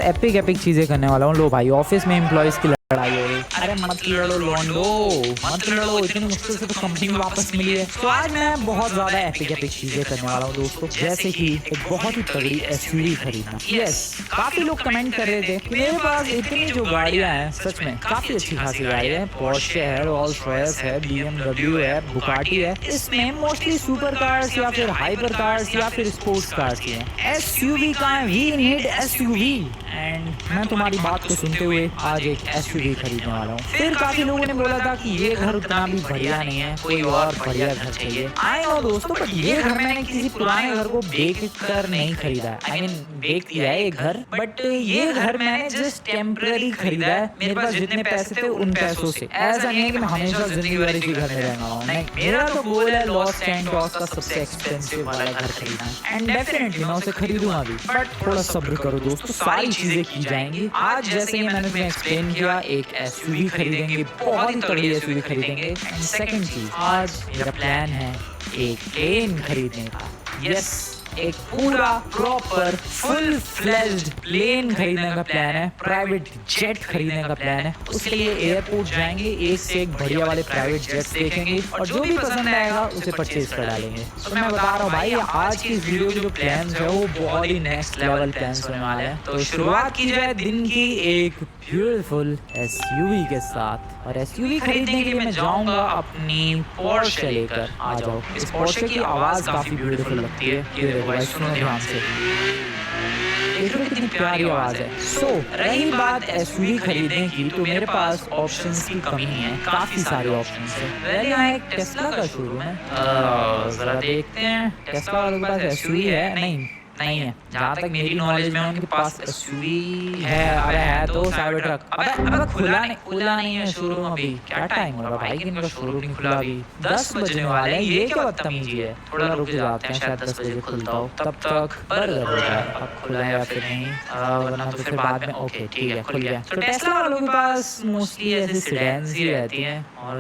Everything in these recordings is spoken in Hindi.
एपिक एपिक चीजें करने वाला हूँ। लो भाई, ऑफिस में एम्प्लॉयज की लड़ाई हो रही। अरे मत लड़ो लॉन्डो, मत लड़ो, इतनी मुश्किल से तो कंपनी वापस मिली है। तो आज मैं बहुत ज्यादा एपिक एपिक चीजें करने वाला हूँ दोस्तों, जैसे कि एक बहुत ही तगड़ी एसयूवी खरीदना। यस, काफी लोग कमेंट कर रहे थे कि मेरे पास इतनी जो गाड़ियां हैं, सच में काफी अच्छी खासी गाड़ियां हैं। पोर्शे है, रोल्स रॉयस है, BMW है, बुगाटी है। इसमें मोस्टली सुपर कार्स या फिर हाइपर कार्स या फिर स्पोर्ट्स कार्स ही हैं। एसयूवी का है, वी नीड एसयूवी। एंड मैं तुम्हारी बात को सुनते हुए आज एक एसयूवी खरीदने वाला हूँ। फिर काफी लोगों ने बोला था कि ये घर उतना भी बढ़िया नहीं है, कोई और बढ़िया घर चाहिए। आई नो दोस्तों, बट ये घर मैंने किसी पुराने घर को बेच कर नहीं खरीदा है। आई मीन बेच दिया है एक घर, बट ये घर मैंने जस्ट टेम्पररी खरीदा है। मेरे पास जितने पैसे थे उन पैसों से। ऐसा नहीं है कि मैं हमेशा जिंदगी भर इसी घर में रहना हूँ। नहीं, मेरा तो गोल है लॉस्ट एंड टॉस का सबसे एक्सपेंसिव वाला घर खरीदना। एंड डेफिनेटली मैं उसे खरीदूंगा भी, बट थोड़ा सब्र करो दोस्तों, सारी चीजें की जाएंगी। आज जैसे कि मैंने तुम्हें एक्सप्लेन किया, एक एसयूवी खरीदेंगे, बहुत ही तगड़ी एसयूवी खरीदेंगे। एंड सेकंड चीज, आज मेरा प्लान है एक प्लेन खरीदने का। यस, एक पूरा प्रॉपर फुल फ्लेज्ड प्लेन खरीदने का प्लान है, प्राइवेट जेट खरीदने का प्लान है। उसके लिए एयरपोर्ट जाएंगे, एक से एक बढ़िया वाले प्राइवेट जेट्स देखेंगे और जो भी पसंद आएगा उसे परचेज कर डालेंगे। तो मैं बता रहा हूँ भाई, आज की इस वीडियो के जो प्लान्स है वो बहुत ही नेक्स्ट लेवल प्लान्स होने वाले हैं। तो शुरुआत की जाए दिन की एक ब्यूटीफुल एसयूवी के साथ। और एसयूवी खरीदने के लिए मैं जाऊंगा अपनी पोर्शे लेकर। आ जाओ, इस पोर्शे की आवाज काफी ब्यूटीफुल लगती है। ये देखो भाई, सुनो ध्यान से, देखो कितनी प्यारी आवाज है। सो रही बात एसयूवी खरीदने की, तो मेरे पास ऑप्शंस की कमी नहीं है, काफी सारे ऑप्शंस है। पहले यहाँ एक टेस्ला का शोरूम है, जरा देखते हैं टेस्ला वालों के पास एसयूवी है। नहीं है, जहाँ तक मेरी नॉलेज में उनके पास एसयूवी है। अरे है तो साइबर ट्रक। अबे खुला नहीं है शोरूम अभी। क्या टाइम हो रहा भाई कि इनका शोरूम नहीं खुला अभी? 10 बजने वाले हैं, ये क्या बदतमीजी है। थोड़ा रुक जाते हैं, शायद 10 बजे खुलता हो, तब तक बर्गर हो जाए। अब खुला है या फिर नहीं, वरना तो फिर बाद में। ओके ठीक है, खुल गया। तो टेस्ला वालों के पास मोस्टली ऐसे सेडान्स ही रहती हैं और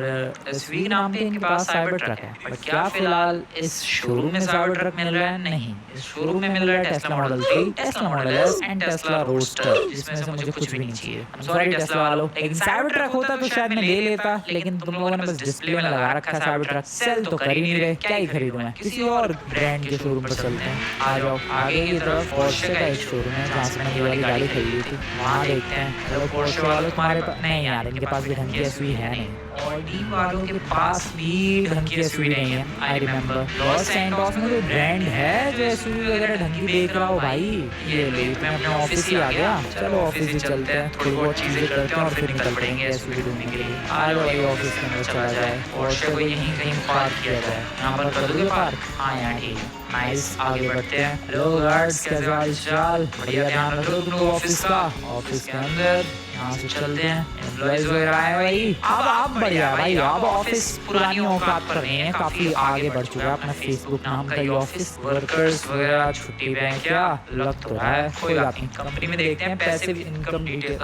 एसयूवी के नाम पे इनके पास साइबर ट्रक है। बट क्या फिलहाल इस शोरूम में साइबर ट्रक मिल रहा है? नहीं, इस शोरूम में मिल रहा है Tesla model 3, Tesla model S and Tesla roadster, जिसमें से मुझे कुछ भी नहीं चाहिए। सॉरी टेस्ला वालों, लेकिन साइबर ट्रक होता तो शायद मैं ले लेता, लेकिन तुम लोगों ने बस डिस्प्ले में लगा रखा है साइबर ट्रक, सेल तो कर ही नहीं रहे। क्या ही खरीदूं मैं, किसी और ब्रांड के शोरूम पर चलते हैं। आ जाओ आगे की तरफ, पोर्शे का एक शोरूम है जहाँ से मैंने ये वाली गाड़ी खरीदी थी, वहाँ देखते हैं। हेलो पोर्शे वालों, तुम्हारे पास? नहीं यार, इनके पास भी ढंग की एसयूवी है नहीं। ऑडी वालों के पास भी ढंग की एसयूवी नहीं है। आई रिमेम्बर लॉस एंटोस में कोई ब्रांड है जो एसयूवी वगैरह ढंग की देख रहा हो भाई। ये ले, मैं अपने ऑफिस ही आ गया। चलो ऑफिस ही चलते हैं, थोड़ी बहुत चीजें करते हैं और फिर निकल पड़ेंगे एसयूवी ढूंढने के लिए। आ जाओ भाई, ऑफिस के अंदर चला जाए और को यहीं कहीं पार्क किया जाए। यहाँ पर कर दोगे पार्क? हाँ यहाँ ठीक है, नाइस। आगे बढ़ते हैं। हेलो गार्ड्स, कैसे हाल चाल? बढ़िया, ध्यान रख लो तुम लोग ऑफिस का। ऑफिस के अंदर यहाँ से चलते हैं, एम्प्लॉइज वगैरह आए भाई। अब बढ़िया भाई, अब ऑफिस पुरानी औकात पर नहीं है, काफी आगे बढ़ चुका है अपना फेसबुक नाम का ये ऑफिस। वर्कर्स वगैरह छुट्टी पे हैं क्या? लग तो रहा है, कोई बात नहीं। कंपनी में देखते हैं passive income detail,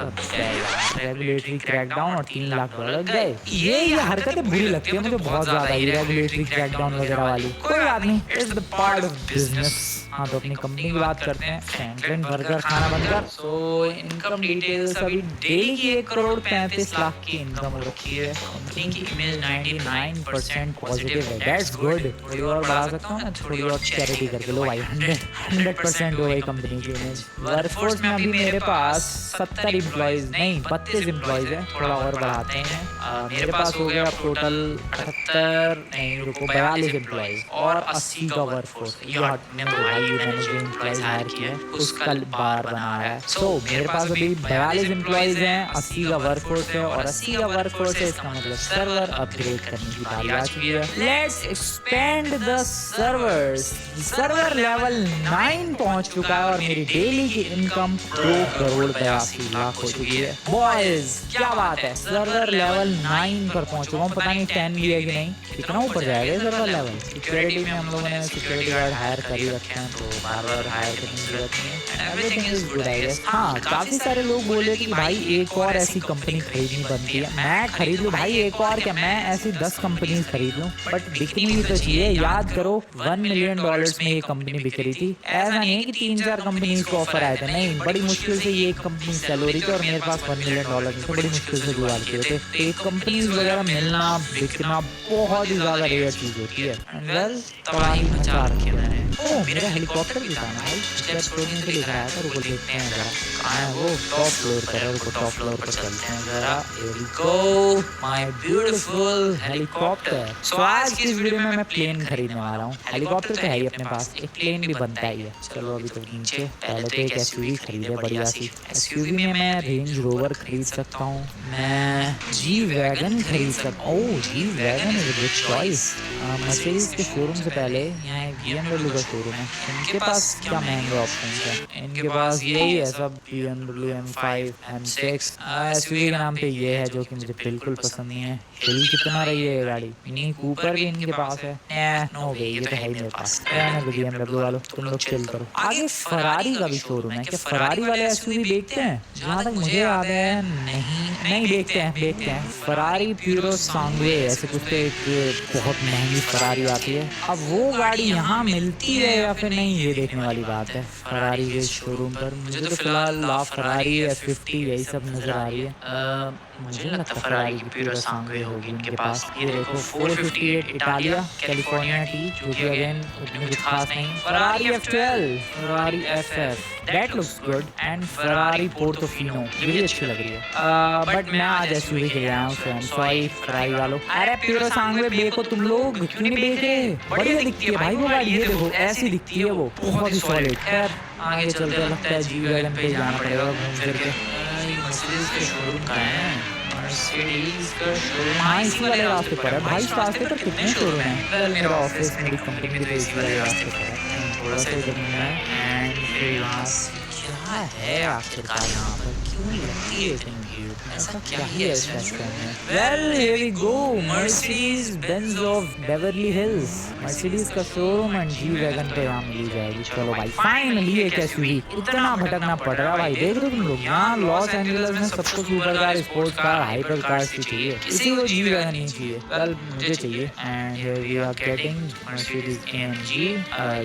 regulatory crackdown और 3 लाख डॉलर गए। ये हरकतें बुरी लगती है मुझे बहुत ज्यादा, ये रेगुलेटरी क्रैकडाउन वगैरह वाली। कोई बात नहीं, it's the part of business. हाँ तो अपनी कंपनी की बात करते हैं। फ्रैंकलिन बर्गर खाना बनकर। सो इनकम डिटेल्स अभी डेली की 1,35,00,000 की इनकम हो रखी है। कंपनी की इमेज 99% पॉजिटिव है, दैट्स गुड। थोड़ी और बढ़ा सकता हूँ ना, थोड़ी और चैरिटी करके। लो भाई, 100% हो गई कंपनी की इमेज। वर्कफोर्स में अभी मेरे पास 70 एम्प्लॉइज नहीं 32 एम्प्लॉइज है, थोड़ा और बढ़ाते हैं। मेरे पास हो गया टोटल 78 नहीं रुको 42 एम्प्लॉइज और 80 का वर्कफोर्स। मैंने जो एम्प्लॉइज हायर किया है उसका बार बना रहा है। सो मेरे पास अभी 42 एम्प्लॉइज हैं, 80 का वर्कफोर्स है और 80 का वर्कफोर्स है, इसका मतलब सर्वर अपग्रेड करने की बारी आ चुकी है। Let's expand the servers. Server level 9 पहुंच चुका है और मेरी डेली की इनकम 2,82,00,000 हो चुकी है। बॉयज क्या बात है, सर्वर लेवल 9 पर पहुंच चुका हूँ। पता नहीं 10 भी है कि नहीं, कितना ऊपर जाएगा सर्वर लेवल। सिक्योरिटी में हम लोगों ने सिक्योरिटी गार्ड हायर कर ही रखे हैं, तो बार बार हायर करने की जरूरत नहीं है। Everything is good I guess. हाँ, काफी सारे लोग बोल रहे थे कि भाई एक और ऐसी कंपनी खरीदनी बनती है। मैं खरीद लूँ भाई एक और, क्या मैं ऐसी 10 कंपनीज खरीद लूँ, बट बिकनी भी तो चाहिए। याद करो $1 मिलियन में ये कंपनी बिक रही थी। ऐसा नहीं है कि 3-4 कंपनीज को ऑफर आए थे, नहीं, बड़ी मुश्किल से ये एक कंपनी सेल हो रही थी और मेरे पास $1 मिलियन नहीं थे, बड़ी मुश्किल से जुगाड़ किए थे। तो एक कंपनीज वगैरह मिलना बिकना बहुत ही ज्यादा रेयर चीज होती है। वेल तबाही मचा रखी है मैंने। ओह, मेरा हेलीकॉप्टर भी था ना भाई, स्टेप्स छोड़ने के लिए आया था। रुको देखते हैं जरा कहाँ है वो। टॉप फ्लोर पर है, रुको टॉप फ्लोर पर चलते हैं जरा। Here we go, my beautiful helicopter. So आज की इस वीडियो में मैं प्लेन खरीदने वाला हूँ। हेलीकॉप्टर तो है ही अपने पास, एक प्लेन भी बनता ही है। चलो अभी तो नीचे, पहले तो एक एसयूवी खरीदे बढ़िया सी। एसयूवी में मैं रेंज रोवर खरीद सकता हूँ, मैं जी वैगन खरीद सकता हूँ। Oh, G wagon is a good choice. Mercedes के शोरूम से पहले यहाँ एक BMW का शोरूम है। इनके पास क्या महंगे ऑप्शन है, इनके पास यही है सब, BMW M5 M6। एसयूवी के नाम पे ये है जो कि मुझे बिल्कुल पसंद नहीं है। हिल कितना रही है ये गाड़ी। मिनी कूपर भी इनके पास है। नो वे, ये तो है ही मेरे पास। रहने दो BMW वालों, तुम लोग चिल करो। आगे फरारी का भी शोरूम है, क्या फरारी वाले एसयूवी बेचते हैं? जहाँ तक मुझे याद है नहीं बेचते हैं। फरारी प्यूरो सांगवे ऐसे कुछ तो एक बहुत महंगी फरारी आती है। अब वो गाड़ी यहाँ मिलती है या फिर नहीं, ये देखने वाली बात है। फरारी के शोरूम पर मुझे तो फिलहाल ला फरारी F50 यही सब नजर आ रही है। मुझे नहीं लगता फरारी की प्यूरो सांगवे होगी इनके पास। ये देखो 458 इटालिया कैलिफोर्निया टी, जो कि अगेन उतनी कुछ खास नहीं। Ferrari F12, Ferrari FF, that looks good, and Ferrari Portofino, ये भी अच्छी लग रही है। बट मैं आज एसयूवी के लिए आया हूँ, सो सॉरी फरारी वालों। अरे प्यूरो सांगवे बेको तुम लोग, क्यों नहीं बेच रहे? बढ़िया दिखती है भाई वो गाड़ी, ये देखो ऐसी दिखती है वो, बहुत ही सॉलिड। खैर आगे चलते, लगता है जी वैगन पे जाना पड़ेगा घूम फिर के। मर्सिडीज के शोरूम कहाँ है? मर्सिडीज का शोरूम हाँ इसी वाले रास्ते पर है भाई। इस रास्ते पर कितने शोरूम हैं? वेल मेरा ऑफिस, मेरी कंपनी भी इसी वाले रास्ते पर है। थोड़ा सा इधर घूमना है एंड फिर यहाँ क्या है आखिरकार यहाँ पर, क्यों लगती है इतनी भीड़? ऐसा क्या ही है इस रेस्टोरेंट में? Well here we go, Mercedes Benz of Beverly Hills. Mercedes का शोरूम एंड जी वैगन पे यहाँ मिल जाएगी। चलो भाई फाइनली एक एसयूवी। इतना भटकना पड़ रहा भाई, देख रहे हो तुम लोग, यहाँ लॉस एंजलिस में सबको super car, sports car, hyper cars की चाहिए, किसी को जी वैगन नहीं चाहिए। वेल मुझे चाहिए and here we are getting Mercedes AMG।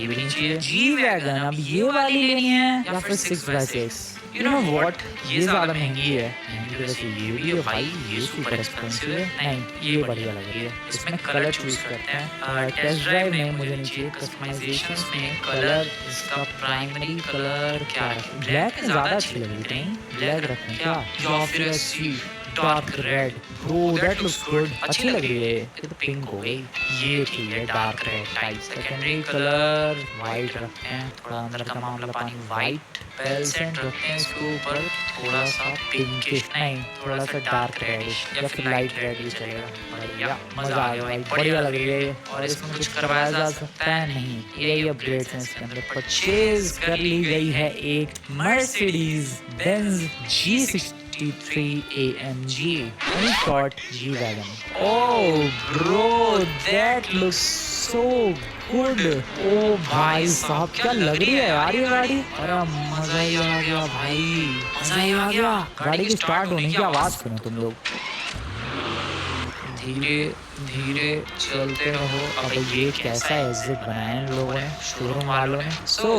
ये भी नहीं चाहिए जी वैगन। अब ये वाली लेनी है या फिर 6x6? यू नो व्हाट, ये ज्यादा महंगी है। महंगी वजह से ये भी है भाई, ये सुपर एक्सपेंसिव है। नहीं ये बढ़िया लग रही है। इसमें कलर चूज करते हैं। टेस्ट ड्राइव में मुझे नहीं चाहिए, कस्टमाइजेशंस में कलर, इसका प्राइमरी कलर क्या है? ब्लैक ज्यादा अच्छी लग रही है, ब्लैक रखें क्या? या फिर dark red, bro that looks good, अच्छी लग रही है। ये तो पिंक हो गई, ये ठीक है dark red type. Secondary colour white रखते हैं, थोड़ा अंदर का मामला पानी वाइट। बेल सेंट रखते हैं इसके ऊपर थोड़ा सा पिंकिश, नहीं थोड़ा सा डार्क रेडिश या फिर लाइट रेड भी चलेगा। बढ़िया, मजा आ गया भाई, बढ़िया लग रही है। और इसमें कुछ करवाया जा सकता है? नहीं, यही अपग्रेड्स हैं इसके अंदर। परचेज कर ली गई है एक Mercedes Benz G63 AMG, in short G wagon. Oh bro, that looks so good. ओ भाई साहब क्या लग रही है यार ये गाड़ी। अरे मजा ही आ गया भाई, मजा ही आ गया। गाड़ी की स्टार्ट होने की आवाज सुनो तुम लोग। धीरे धीरे चलते रहो। अब ये कैसा एग्जिट बनाया है इन लोगों ने, शोरूम वालों ने।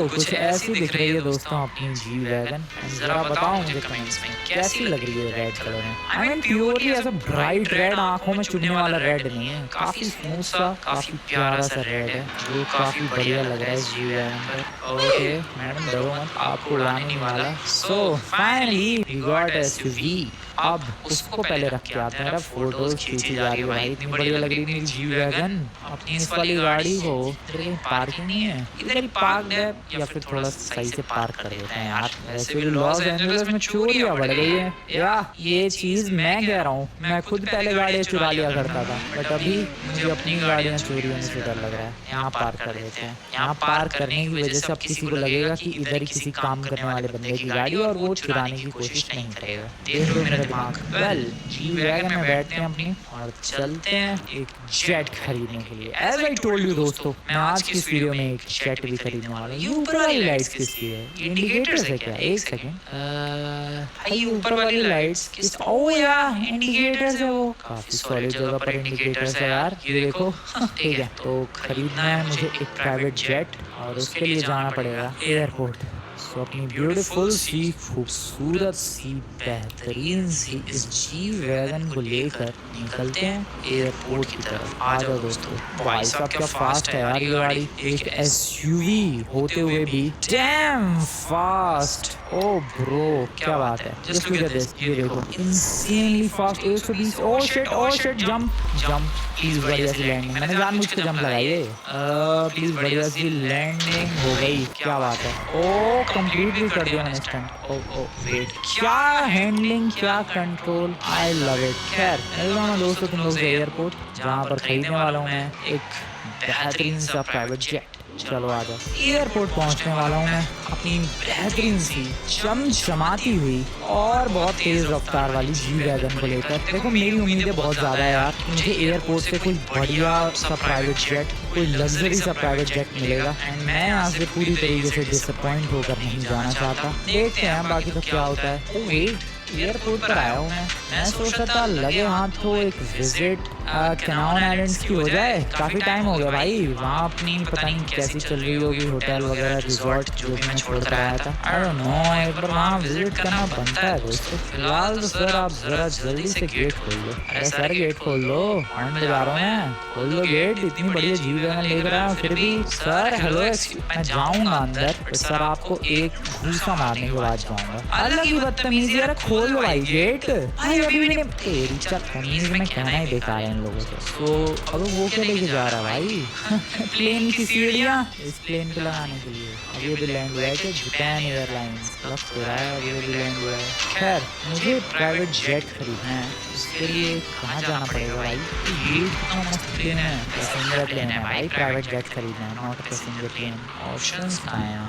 कुछ ऐसी दिख रही है दोस्तों अपनी जी वैगन। जरा बताओ मुझे कमेंट्स में कैसी लग रही है रेड कलर में। आई मीन प्योरली ऐसा ब्राइट रेड, आंखों में चुभने वाला रेड नहीं है, काफी स्मूथ सा, काफी प्यारा सा रेड है जो काफी बढ़िया लग रहा है जी वैगन पर। ओके मैडम डरो मत, आपको उड़ाने नहीं वाला। So finally we got SUV. अब उसको पहले रख के आते हैं। फोटोज खींची जा रही है भाई, इतनी बढ़िया लग रही थी जी वैगन। अपनी इस वाली गाड़ी को इधर पार्किंग नहीं है, इधर ही पार्क है, या फिर थोड़ा सही से पार्क कर देते हैं यार। वैसे भी लॉस एंजलिस में चोरियां बढ़ गई है या ये चीज मैं कह रहा हूँ। मैं खुद पहले गाड़ियाँ चुरा लिया करता था, बट अभी मुझे अपनी गाड़ियाँ चोरी होने से डर लग रहा है। यहाँ पार्क कर देते हैं। यहाँ पार्क करने की वजह से अब किसी को लगेगा कि इधर ही किसी काम करने वाले बंदे की गाड़ी, और वो चुराने की कोशिश नहीं करेगा। देख लो मेरा दिमाग। वेल जी वैगन में बैठते हैं अपनी और चलते हैं एक जेट खरीदने के लिए। एज आई टोल्ड यू दोस्तों, मैं आज की इस वीडियो में एक जेट भी खरीदने वाला हूँ। ये ऊपर वाली लाइट्स किसकी है? ये इंडिकेटर्स है क्या? एक सेकंड, ये ऊपर वाली लाइट्स किस? ओह यार इंडिकेटर्स है वो। काफी सॉलिड जगह पर इंडिकेटर्स है यार, ये देखो। ठीक है, तो खरीदना है मुझे एक प्राइवेट जेट और उसके लिए जाना पड़ेगा एयरपोर्ट। सो अपनी ब्यूटीफुल सी, खूबसूरत सी, बेहतरीन सी इस जी वैगन को लेकर निकलते हैं एयरपोर्ट की तरफ। आ जाओ दोस्तों। भाई साहब क्या फास्ट है यार ये गाड़ी, एक एसयूवी होते हुए भी डैम फास्ट। ओ ब्रो क्या बात है, जस्ट लुक एट दिस, ये देखो insanely fast 120। Oh shit jump please, बढ़िया सी लैंडिंग। मैंने जानबूझ के जंप लगाई है। प्लीज बढ़िया सी लैंडिंग हो गई, क्या बात है। ओ कंप्लीट भी कर दिया मैंने स्टंट। ओ वेट, क्या हैंडलिंग, क्या कंट्रोल, आई लव इट। खैर मिलता हूँ दोस्तों तुम लोग से एयरपोर्ट, जहाँ पर खरीदने वाला हूँ मैं एक बेहतरीन सा प्राइवेट जेट। चलो आ जाओ। एयरपोर्ट पहुंचने वाला हूँ मैं अपनी बेहतरीन सी चमचमाती हुई और बहुत तेज रफ्तार वाली जी वैगन को लेकर। देखो मेरी उम्मीदें बहुत ज़्यादा है यार, मुझे एयरपोर्ट से कोई बढ़िया सा प्राइवेट जेट, कोई लग्जरी सा प्राइवेट जेट मिलेगा एंड मैं यहाँ से पूरी तरीके से डिसअपॉइंट होकर नहीं जाना चाहता। देखते हैं बाकी तो क्या होता है। वेट, एयरपोर्ट पर आया हूँ मैं सोच रहा था लगे हाथ तो एक विजिट कैनान आइलैंड्स की हो जाए। काफ़ी टाइम हो गया भाई, वहाँ अपनी पता नहीं कैसी चल रही होगी होटल वगैरह रिजॉर्ट जो भी मैं छोड़ कर आया था। आई डोंट नो, एक बार वहाँ विजिट करना बनता है दोस्तों। फिलहाल तो सर आप जरा जल्दी से गेट खोल दो। अरे सर गेट खोल दो, मैं जा रहा हूँ मैं, खोल दो गेट। इतनी बढ़िया जी वैगन लेकर आया हूँ फिर भी। सर हेलो, मैं जाऊँगा अंदर बट सर आपको एक घूसा मारने के बाद जाऊँगा। अलग ही बदतमीजी, यार खोल दो भाई गेट। भाई अभी भी नहीं, तेरी तमीज में कहना ही बेकार है इन लोगों से। तो अब वो क्या लेके जा रहा भाई? प्लेन की सीढ़ियाँ इस प्लेन पे लगाने के लिए। अब ये भी लैंड हुआ है कि जापान एयरलाइंस लग तो रहा है, अब ये भी लैंड हुआ है। खैर मुझे प्राइवेट जेट खरीदना है, उसके लिए कहाँ जाना पड़ेगा भाई? ये कितना मस्त प्लेन है, पैसेंजर प्लेन है भाई। प्राइवेट जेट खरीदना है, नॉट पैसेंजर प्लेन। ऑप्शंस कहाँ हैं?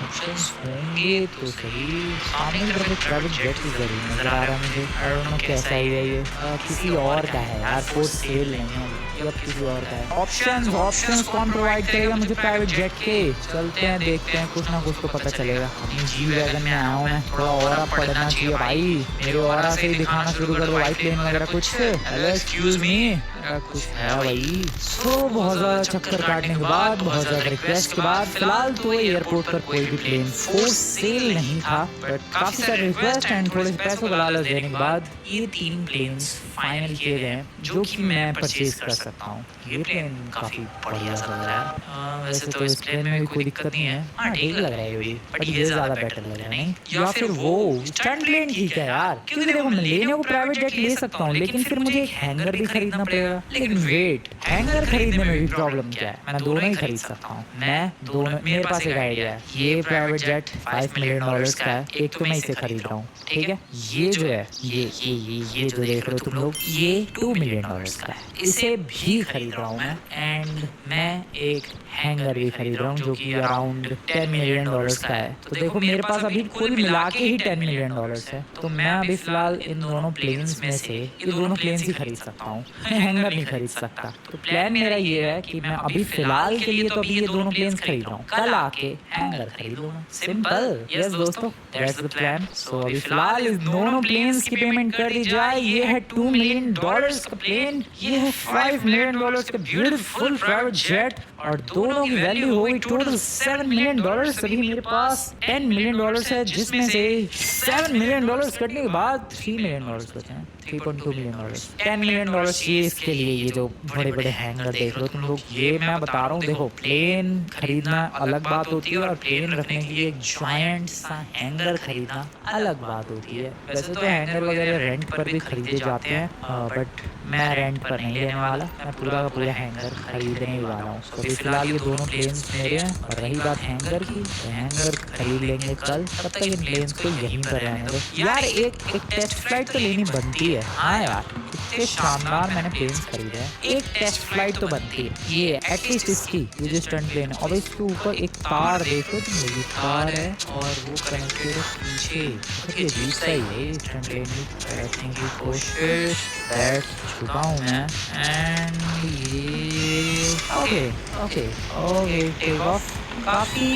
ऑप्शंस होंगे तो सही। सामने की तरफ एक प्राइवेट जेट की जरूर नजर आ रहा है मुझे। आई डोंट नो कैसा ही है ये, किसी और का है यार, फॉर सेल नहीं है ये, अब किसी और का है। ऑप्शंस कौन प्रोवाइड करेगा मुझे प्राइवेट जेट के? चलते हैं देखते हैं, कुछ ना कुछ तो पता चलेगा। अपनी जी वैगन में आया हूँ मैं, थोड़ा ऑरा पढ़ना चाहिए भाई, मेरे ऑरा से ही दिखाना शुरू कर दो भाई प्लेन वगैरह कुछ। हेलो एक्सक्यूज मी, कुछ है भाई? सो बहुत ज़्यादा चक्कर काटने के बाद, बहुत ज़्यादा रिक्वेस्ट के बाद फिलहाल तो एयरपोर्ट पर कोई भी प्लेन फॉर सेल नहीं था, बट काफ़ी सारे रिक्वेस्ट एंड थोड़े से पैसों का लालच देने के बाद ये 3 प्लेन्स फाइनल किए गए हैं जो कि मैं परचेज कर सकता हूँ। ये प्लेन काफ़ी बढ़िया लग रहा है। वैसे तो इस प्लेन में भी कोई दिक्कत नहीं है, हाँ ठीक लग रहा है ये भी, बट ये ज़्यादा बेटर लग रहा है नहीं? या फिर वो स्टंट प्लेन ठीक है यार, क्योंकि देखो मैं लेने को प्राइवेट जेट ले सकता हूँ लेकिन फिर मुझे एक हैंगर भी खरीदना पड़ेगा। लेकिन वेट, हैंगर खरीदने में भी प्रॉब्लम क्या है? मैं दोनों ही खरीद सकता हूँ। मैं दोनों, मेरे पास एक आइडिया है। ये प्राइवेट जेट $5 मिलियन का है, एक तो मैं इसे खरीद रहा हूँ ठीक है। ये जो है ये जो देख रहे हो तुम लोग, ये $2 मिलियन का है, इसे भी खरीद रहा हूँ मैं। एंड मैं एक हैंगर भी खरीद रहा हूँ जो कि अराउंड $10 मिलियन का है। तो देखो मेरे पास अभी कुल मिला के ही $10 मिलियन है। तो मैं अभी फिलहाल इन दोनों प्लेन्स में से ये दोनों प्लेन्स ही खरीद सकता हूँ, हैंगर नहीं खरीद सकता। तो प्लान मेरा ये है कि मैं अभी फिलहाल के लिए तो अभी ये दोनों प्लेन्स खरीद रहा हूँ, कल आके हैंगर खरीद लूँगा। सिंपल, यस दोस्तों, दैट्स द प्लान। सो अभी फिलहाल इस दोनों प्लेन्स की पेमेंट कर दी जाए। ये है $2 मिलियन का प्लेन, ये है $5 मिलियन का ब्यूटीफुल प्राइवेट जेट, और दोनों की वैल्यू होगी टोटल $7 मिलियन। अभी मेरे पास $10 मिलियन है, जिसमें से $7 मिलियन कटने के बाद $3 मिलियन बचे हैं, $3.2 मिलियन। $10 मिलियन चाहिए इसके लिए। ये जो बड़े बड़े हैंगर देख रहे हो तुम लोग, ये मैं बता रहा हूँ, देखो प्लेन खरीदना अलग बात होती है और प्लेन रखने के लिए एक जायंट सा हैंगर खरीदना अलग बात होती है। वैसे तो हैंगर वगैरह रेंट पर भी खरीदे जाते हैं, बट मैं रेंट पर नहीं लेने वाला, मैं पूरा का पूरा हैंगर खरीदने ही वाला हूँ। तो फिलहाल ये दोनों प्लेन्स मेरे हैं। और रही बात हैंगर की, तो हैंगर खरीद लेंगे कल, तब तक इन प्लेन्स को यहीं पर रहने दो। यार एक टेस्ट फ्लाइट तो लेनी बनती है। हाँ यार, इतने शानदार मैंने प्लेन्स खरीदे हैं। एक टेस्ट फ्लाइट तो बनती है ये, एटलीस्ट इसकी, ये जो स्टंट प्लेन है। और इसके ऊपर एक कार देखो तुम लोग, कार है और वो कनेक्टेड है पीछे। ये अजीब सा ही है स्टंट प्लेन बैठने की कोशिश, बैठ चुका हूँ मैं। एंड ये okay okay okay take off. काफ़ी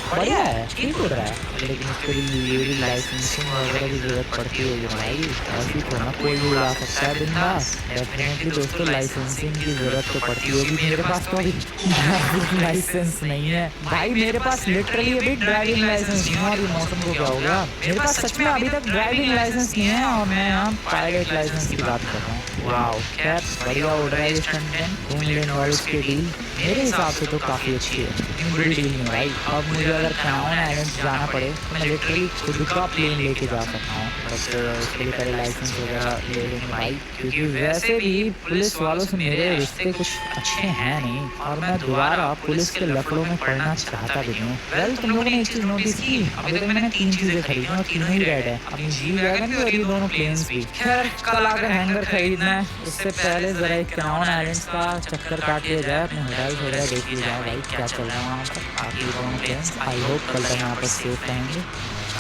बढ़िया है, ठीक हो रहा है, लेकिन इसके लिए लाइसेंसिंग वगैरह की जरूरत पड़ती है भाई। ऐसी थोड़ा कोई भी उड़ा सकता है बिंदास। डेफिनेटली दोस्तों लाइसेंसिंग की जरूरत तो पड़ती होगी। मेरे पास तो अभी ड्राइविंग लाइसेंस नहीं है भाई, मेरे पास लिटरली अभी ड्राइविंग लाइसेंस नहीं है। और ये मौसम को क्या हो गया, मेरे पास सच में अभी तक ड्राइविंग लाइसेंस नहीं है और मैं यहाँ पायलट लाइसेंस की बात कर रहा हूँ। वाओ, खैर बढ़िया उड़ रहा है ये स्टंट प्लेन। $2 मिलियन की डील मेरे हिसाब से तो काफ़ी अच्छी है, बुरी डील नहीं भाई। अब मुझे अगर कैनान आइलैंड जाना पड़े तो मैं लिटरली खुद का प्लेन लेके जा सकता हूँ, बस उसके लिए पहले लाइसेंस वगैरह ले लेंगे भाई। क्योंकि वैसे भी पुलिस वालों से मेरे रिश्ते कुछ अच्छे हैं नहीं और मैं दोबारा पुलिस के लफड़ों में पड़ना चाहता भी नहीं। वेल, तुम लोगों ने एक चीज़ नोटिस की, अभी तक मैंने 3 चीज़ें खरीदी और तीनों ही रेड है, अपनी जी वैगन भी और ये दोनों प्लेन्स भी। खैर कल आकर हैंगर खरीदना है, उससे पहले ज़रा एक कैनान आइलैंड्स का चक्कर काट लिया जाए, अपने होटल्स वगैरह देख लिया जाए भाई क्या चल रहा है वहाँ पर। आगे दोनों प्लेन्स आई होप कल तक यहाँ पर सेफ रहेंगे।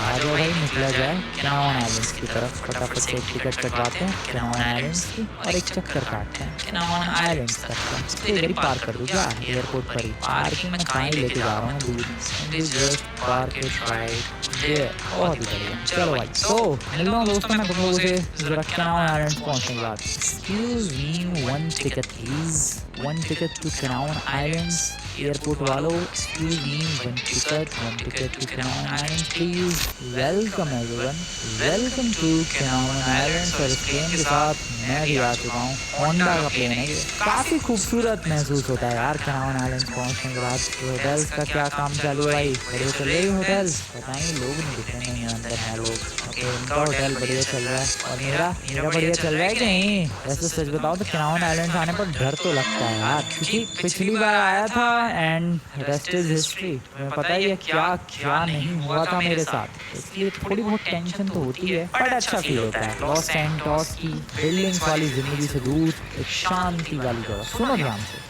आ जाओ भाई, निकला जाए कैनान आइलैंड्स की तरफ। फटाफट से एक टिकट कटवाते हैं कैनान आइलैंड्स की और एक चक्कर काटते हैं कैनान आइलैंड्स तक का। इधर ही पार्क कर दूँ क्या, एयरपोर्ट पर ही? पार्किंग में कहाँ ही लेके जा रहा हूँ दूर, just park it right there. बहुत ही बढ़िया, चलो भाई। तो मिल रहा हूँ दोस्तों मैं तुम लोगों से जरा कैनान आइलैंड्स पहुँचने के बाद। Excuse me, 1 ticket please, 1 ticket to Canaan islands. Airport वालों, excuse me, 1 ticket to Canaan islands please. Welcome everyone, welcome to Canaan islands. और इस प्लेन के साथ मैं भी आ चुका हूँ, होंडा का प्लेन है ये। काफ़ी खूबसूरत महसूस होता है यार कैनान आइलैंड्स पहुँचने के बाद। होटल्स का क्या काम चालू है भाई, बढ़िया चल रही होटल्स? पता नहीं, लोग नहीं दिख रहे हैं अंदर है लोग। ओके, उनका होटल बढ़िया चल रहा है और मेरा बढ़िया चल रहा है कि नहीं? वैसे सच बताओ तो कैनान आइलैंड्स आने पर डर तो लगता है यार, क्योंकि पिछली बार आया था एंड रेस्ट इज हिस्ट्री। तुम्हें पता ही है क्या क्या नहीं हुआ था मेरे साथ, इसलिए थोड़ी बहुत टेंशन तो होती है, बट अच्छा फील होता है। लॉस सैंटोस की बिल्डिंग्स वाली जिंदगी से दूर एक शांति वाली जगह। सुनो ध्यान से,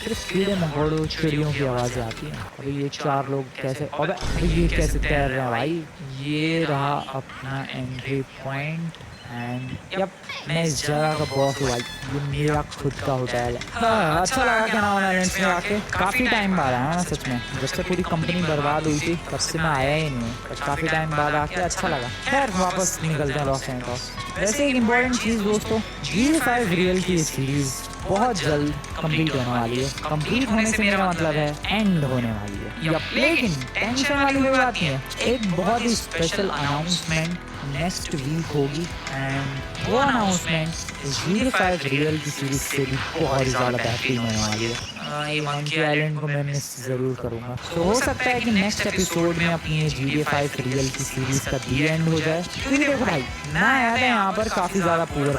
सिर्फ कीड़े मकोड़ों चिड़ियों की आवाज़ें आती हैं। अभी ये 4 लोग कैसे, अबे ये कैसे तैर रहे हैं भाई? ये रहा अपना एंट्री पॉइंट एंड यप, मैं इस जगह का बॉस हूँ भाई, ये मेरा खुद का होटल है। हाँ, अच्छा लगा कैनान आइलैंड्स में आके, काफ़ी टाइम बाद आया ना सच में। जब से पूरी कंपनी बर्बाद हुई थी तब से मैं आया ही नहीं हूँ, बट काफ़ी टाइम बाद आके अच्छा लगा। खैर वापस निकलते हैं लॉस एंटोस। वैसे एक इम्पॉर्टेंट चीज़ दोस्तों, GTA 5 रियल की सीरीज़ बहुत जल्द कंप्लीट होने वाली है। कंप्लीट होने से मेरा मतलब है एंड होने वाली है। लेकिन टेंशन वाली कोई बात नहीं है, एक बहुत ही स्पेशल अनाउंसमेंट नेक्स्ट वीक होगी एंड वो अनाउंसमेंट GTA 5 रियल की सीरीज से भी बहुत ही ज़्यादा बेहतरीन होने वाली है। ये मंकी आइलैंड को मैं मिस ज़रूर करूँगा। तो हो सकता है कि नेक्स्ट एपिसोड में अपनी GTA 5 रियल की सीरीज़ का दी एंड हो जाए। क्योंकि देखो भाई, मैं आया था यहाँ पर काफ़ी ज़्यादा पुअर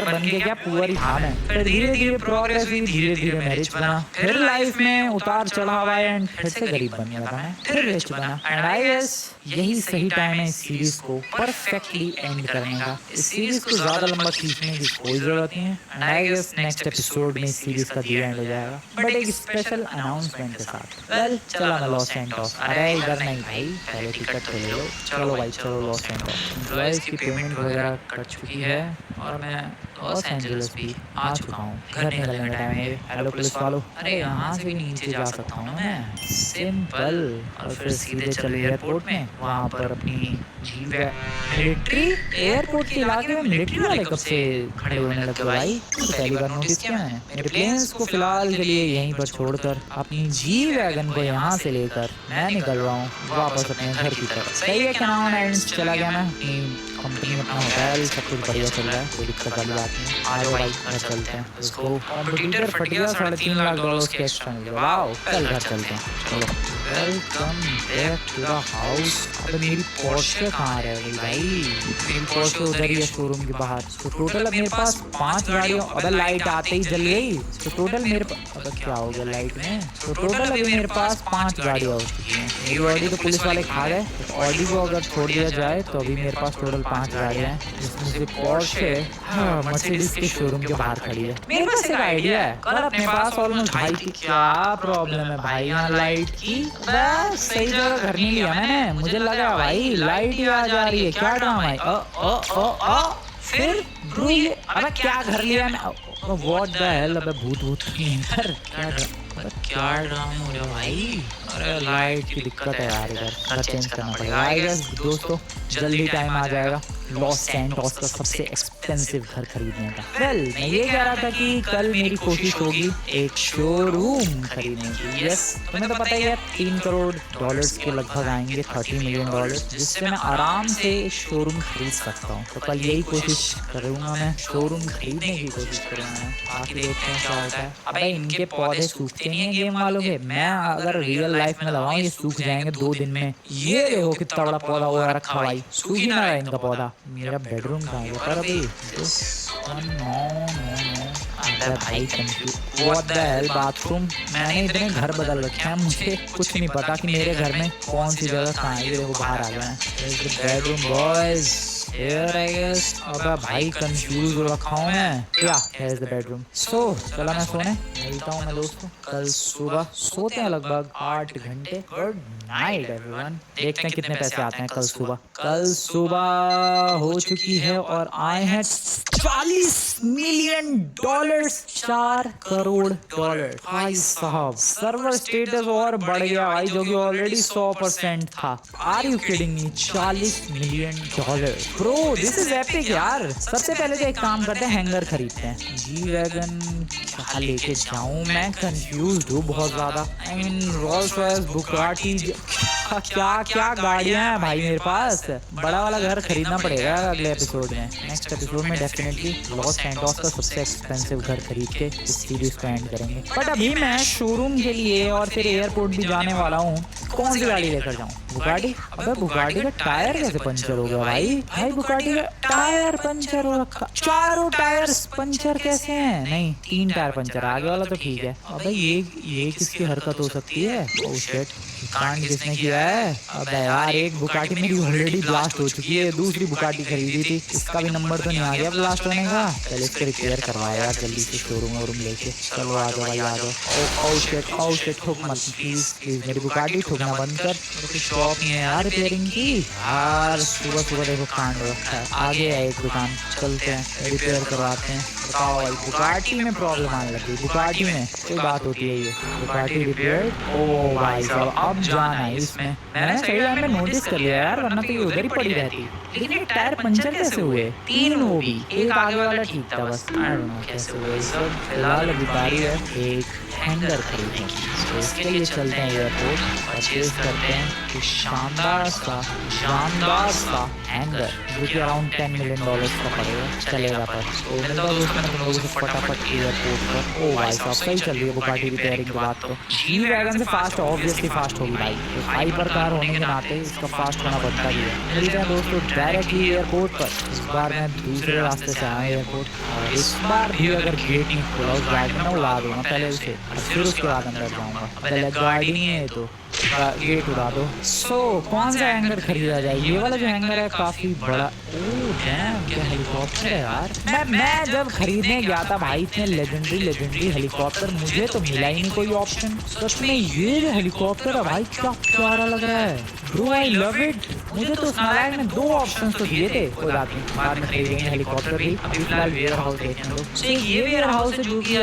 बन के क्या पुअर ही था मैं। फिर धीरे धीरे प्रोग्रेस हुई, धीरे धीरे मैरिज बना, फिर लाइफ में उतार चढ़ाव आए एंड फिर से गरीब बन गया था मैं, फिर रिच बना। एंड आई गेस यही सही टाइम है इस सीरीज़ को परफेक्टली एंड करने का। इस सीरीज़ को ज़्यादा लंबा खींचने की कोई ज़रूरत नहीं है and I guess next episode में इस सीरीज़ का दी एंड हो जाएगा, बट एक स्पेशल अनाउंसमेंट के साथ। वेल, चला मैं लॉस एंटोस। अरे इधर नहीं भाई, पहले टिकट तो ले लो। चलो भाई चलो लॉस एंटोस। एम्प्लॉयज़ की पेमेंट वगैरह कट चुकी है और मैं लॉस एंजलिस भी आ चुका हूँ। घर निकलने का टाइम है। हेलो पुलिस वालों, अरे यहाँ से भी नीचे जा सकता हूँ मैं, सिंपल। और फिर सीधे चलो एयरपोर्ट में, वहाँ पर अपनी जीप है। मिलिट्री एयरपोर्ट के इलाके में मिलिट्री वाले कब से खड़े होने लगे भाई? तो पहली बार नोटिस किया मैंने। मेरे प्लेन्स को फिलहाल के लिए यहीं पर छोड़कर अपनी जी वैगन को यहाँ से लेकर मैं निकल रहा हूँ वापस अपने घर की तरफ। सही है, कैनान आइलैंड्स चला गया मैं, अपनी कंपनी में अपना होटल, सब कुछ बढ़िया चल रहा है, कोई दिक्कत वाली बात नहीं। आ जाओ भाई घर चलते हैं। इसको कॉम्पिटिटर फट गया, $3.5 लाख के एक्स्ट्रा मिल गया। वाओ, कल घर चलते हैं, चलो। Welcome back to the house. अब मेरी पोर्शे कहाँ रह गई भाई? मेरी पोर्शे उधर ही है शोरूम के बाहर। तो टोटल अब मेरे पास 5 गाड़ियाँ। अब लाइट आते ही जल गई। तो टोटल मेरे पास अब क्या हो गया लाइट में? तो टोटल अभी मेरे पास 5 गाड़ियाँ हो चुकी हैं। मेरी ऑडी तो पुलिस वाले खा गए। तो ऑडी को अगर छोड़ दिया जाए तो अभी मेरे पास टोटल 5 गाड़ियाँ हैं, जिसमें से पोर्शे मर्सिडीज के शोरूम के बाहर खड़ी है। मेरे पास एक आइडिया है। कल अपने पास ऑलमोस्ट भाई की क्या प्रॉब्लम है भाई यहाँ लाइट की? बस सही जगह घर नहीं लिया मैंने। मुझे लगा भाई लाइट ही आ जा रही है, क्या ड्रामा है? फिर ब्रो ये अबे क्या घर लिया मैं? What the hell? अबे भूत क्या ड्रामा हो रहा भाई? अरे लाइट की दिक्कत है यार, इधर चेंज करना पड़ेगा। आई गेस दोस्तों जल्दी टाइम आ जाएगा लॉस सैंटोस का सबसे एक्सपेंसिव घर खरीदने का। वेल मैं ये कह रहा था कि कल मेरी कोशिश होगी एक शोरूम खरीदने की। यस तुम्हें तो पता ही है 3 करोड़ डॉलर्स के लगभग आएंगे, $30 मिलियन, जिससे मैं आराम से शोरूम खरीद सकता हूँ। तो कल यही कोशिश करूँगा, मैं शोरूम खरीदने की कोशिश करूँगा। बाकी देखते हैं क्या होता है। अबे इनके पौधे सूखते नहीं है गेम वालों के। मैं अगर रियल लाइफ में लगाऊं ये सूख जाएंगे 2 दिन में। ये देखो कितना बड़ा पौधा हुआ रखा भाई, सूख ही ना रहा इनका पौधा। मेरा बेडरूम कहाँ है पर अभी? नो भाई व्हाट द हेल? बाथरूम मैंने इतने घर बदल रखे हैं, मुझे कुछ नहीं पता कि मेरे घर में कौन सी जगह कहाँ है। देखो बाहर आ गया है bedroom boys here I guess. अबे भाई कंफ्यूज हो रखा हूँ मैं। या here is the bedroom. So चला मैं सोने मिलता हूँ मैं दोस्तों कल सुबह। सोते हैं लगभग 8 घंटे। Good night everyone. देखते हैं कितने पैसे आते हैं कल सुबह। कल सुबह हो चुकी है और आए हैं $40 मिलियन, $4 करोड़। भाई साहब सर्वर स्टेटस और बढ़ गया भाई, जो कि ऑलरेडी 100% था। Are you kidding me? $40 million bro, this is epic यार। सबसे पहले तो एक काम करते हैं, हैंगर खरीदते हैं। जी वैगन क्या लेके जाऊं? मैं कंफ्यूज हूँ बहुत ज्यादा। I mean Rolls Royce, Bugatti, क्या क्या गाड़ियां हैं भाई मेरे पास। बड़ा वाला घर खरीदना पड़ेगा अगले एपिसोड में। नेक्स्ट एपिसोड में डेफिनेटली लॉस सैंटोस का सबसे एक्सपेंसिव घर खरीद के इस सीरीज को एंड करेंगे। बट अभी मैं शोरूम के लिए और फिर एयरपोर्ट भी जाने वाला हूँ। कौन सी गाड़ी लेकर जाऊँ? बुगाटी? अबे बुगाटी का टायर कैसे पंचर हो गया भाई? बुगाटी का टायर पंचर हो रखा। 4 टायर्स पंचर कैसे हैं? नहीं 3 टायर पंचर, आगे वाला तो ठीक है। अबे ये किसकी हरकत हो सकती है? ओह शिट, कांड किसने किया है? अबे यार एक बुगाटी मेरी ऑलरेडी ब्लास्ट हो चुकी है, दूसरी बुगाटी खरीदी थी, इसका भी नंबर तो नहीं आ गया ब्लास्ट होने का। पहले इसको रिपेयर करवाया यार जल्दी से शोरूम वोरूम लेके। चलो आ जाओ भाई आ जाओ। ओह शिट ठोक मत प्लीज मेरी बुगाटी ठोकना बंद कर। शॉप नहीं है यार रिपेयरिंग की यार। सुबह देखो कांड रखा है। आगे है एक दुकान, चलते हैं रिपेयर करवाते हैं। बताओ भाई बुगाटी में प्रॉब्लम आने लगी। बुगाटी में कोई बात होती है ये? Bugatti repair? ओ भाई साहब अब जान आई इसमें। मैंने सही टाइम में नोटिस कर लिया यार, वरना तो ये उधर ही पड़ी रहती। लेकिन ये टायर पंचर कैसे हुए? 3 वो भी, एक आगे वाला ठीक था बस। आई डोंट नो कैसे हुए सब। फिलहाल अभी बारी है एक हैंगर खरीदने की। तो इसके लिए चलते हैं एयरपोर्ट, परचेज करते हैं कि शानदार सा हैंगर जो कि अराउंड $10 मिलियन का पड़ेगा, चलेगा पर। तो मिलता हूँ दोस्तों मैं तुम लोगों से फटाफट एयरपोर्ट पर। ओ भाई साहब सही चल रही है बुगाटी रिपेयरिंग के बाद। तो जी वैगन से फास्ट ऑब्वियसली फास्ट होगी भाई। तो हाइपर कार होने के नाते इसका फास्ट होना बनता ही है। मिलते हैं दोस्तों डायरेक्ट ही एयरपोर्ट पर। इस बार मैं दूसरे रास्ते से आया एयरपोर्ट, और इस बार भी अगर गेट नहीं खोला उस गाड़ी में उड़ा दूंगा पहले उसे, फिर उसके बाद अंदर जाऊंगा। पहले गाड़ी नहीं है तो गेट उड़ा दो। सो कौन सा हैंगर खरीदा जाए? ये वाला जो हैंगर है काफी बड़ा। ओह डैम क्या हेलीकॉप्टर है यार। मैं जब खरीदने गया था भाई इतने लेजेंडरी हेलीकॉप्टर मुझे तो मिला ही नहीं कोई ऑप्शन। सच में ये जो हेलीकॉप्टर है भाई क्या प्यारा लग रहा है ब्रो, आई लव इट। मुझे तो उस नालायक ने 2 ऑप्शन तो दिए थे। कोई बात नहीं बाद में खरीदेंगे हेलीकॉप्टर भी। अभी फिलहाल वेयर हाउस देखने दो। तो ये वेयर हाउस है जो कि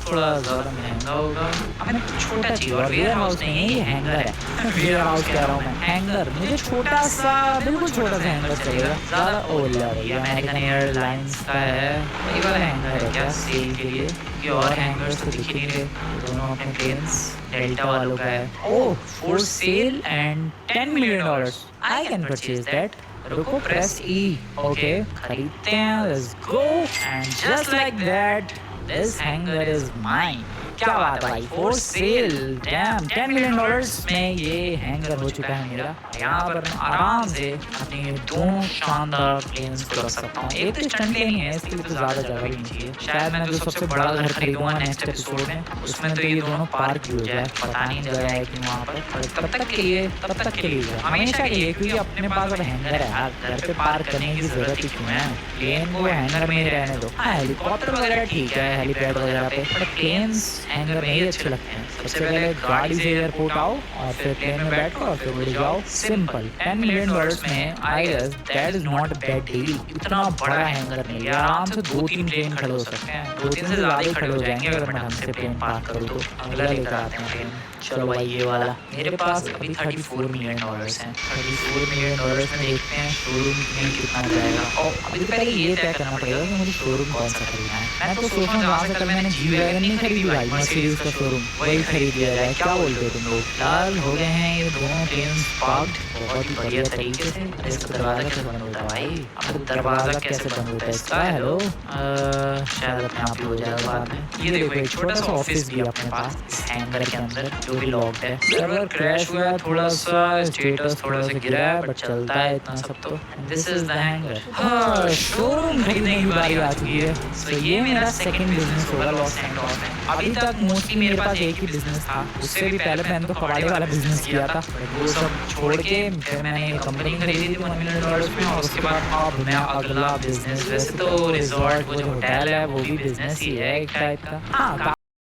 थोड़ा ज्यादा महंगा होगा, हमें छोटा चाहिए। और वेयर हाउस नहीं है ये हैंगर है। वेयर हाउस कह रहा हूँ मैं, हैंगर। मुझे छोटा सा, बिल्कुल छोटा सा हैंगर चलेगा ज्यादा। ओला ये अमेरिकन एयरलाइंस का है, ये वाला हैंगर है क्या सेल के लिए? कि और हैंगर्स तो दिख नहीं रहे, दोनों अपने प्लेन्स डेल्टा वालों का है। Oh for sale and $10 million, I can purchase that. रुको प्रेस ई। ओके खरीदते हैं, let's go. And just like that this hanger is mine. क्या बात है भाई, फॉर सेल। डैम, $10 million में ये हैंगर हो चुका है मेरा। यहाँ पर मैं आराम से अपने दोनों शानदार प्लेन्स को रख सकता हूँ। एक तो स्टंट प्लेन ही है, इसके लिए तो ज़्यादा जगह भी नहीं चाहिए। शायद मैं जो सबसे बड़ा घर खरीदूंगा नेक्स्ट एपिसोड में, उसमें तो ये दोनों पार्क भी हो जाए। पता नहीं जगह है कि वहाँ पर, तब तक के लिए हमेशा के लिए, क्योंकि अपने पास अब हैंगर है यार, घर पे पार्क करने की जरूरत ही क्यों है। प्लेन को हैंगर में ही रहने दो। हाँ, हेलीकॉप्टर वगैरह ठीक है, हेलीपैड वगैरह पे, बट प्लेन्स हैंगर में ही अच्छे लगते हैं। सबसे पहले गाड़ी से एयरपोर्ट आओ और फिर प्लेन में बैठो और फिर उड़ जाओ, सिंपल। $10 million में I guess that is not a bad deal. इतना बड़ा हैंगर मिल गया, आराम से 2-3 प्लेन खड़े हो सकते हैं, 2-3 से ज़्यादा ही खड़े हो जाएंगे अगर मैं ढंग से प्लेन पार्क करूँ तो। अगला लेकर आते हैं प्लेन। चलो भाई ये वाला मेरे पास अभी $34 million हैं। $34 million में देखते हैं शोरूम में कितना जाएगा। और अभी तो पहले ये तय करना पड़ेगा कि मुझे शोरूम कौन सा खरीदना है। मैं तो सोच रहा हूँ जहाँ से कल मैंने जी वैगन नहीं खरीदी भाई, मर्सिडीज का शोरूम, वही खरीद लिया जाए। क्या बोलते हो तुम लोग? फिलहाल हो गए हैं ये दोनों प्लेन्स पार्क्ड बहुत ही बढ़िया तरीके से। अरे इसका दरवाज़ा कैसे बंद होता है भाई? अब दरवाज़ा कैसे बंद होता है इसका? हेलो, शायद अपने आप ही हो जाएगा बाद में। ये देखो एक छोटा सा ऑफिस भी है अपने पास इस हैंगर के अंदर, जो भी लॉक्ड है। सर्वर क्रैश हुआ है थोड़ा सा, स्टेटस थोड़ा सा गिरा है, बट चलता है इतना सब तो। This is the hanger. हाँ, शोरूम खरीदने की बारी आ चुकी है। तो ये मेरा सेकंड बिजनेस होगा लॉस एंजल्स में। अभी तक मोस्टली मेरे पास एक ही बिजनेस था, उससे भी पहले मैंने तो कबाड़ी वाला बिजनेस किया था, वो सब छोड़ के फिर मैंने कंपनी खरीदी थी $1 million में। और उसके बाद अब मैं अगला बिजनेस, वैसे तो रिजॉर्ट वो जो होटल है वो भी बिजनेस ही है एक टाइप का। हाँ,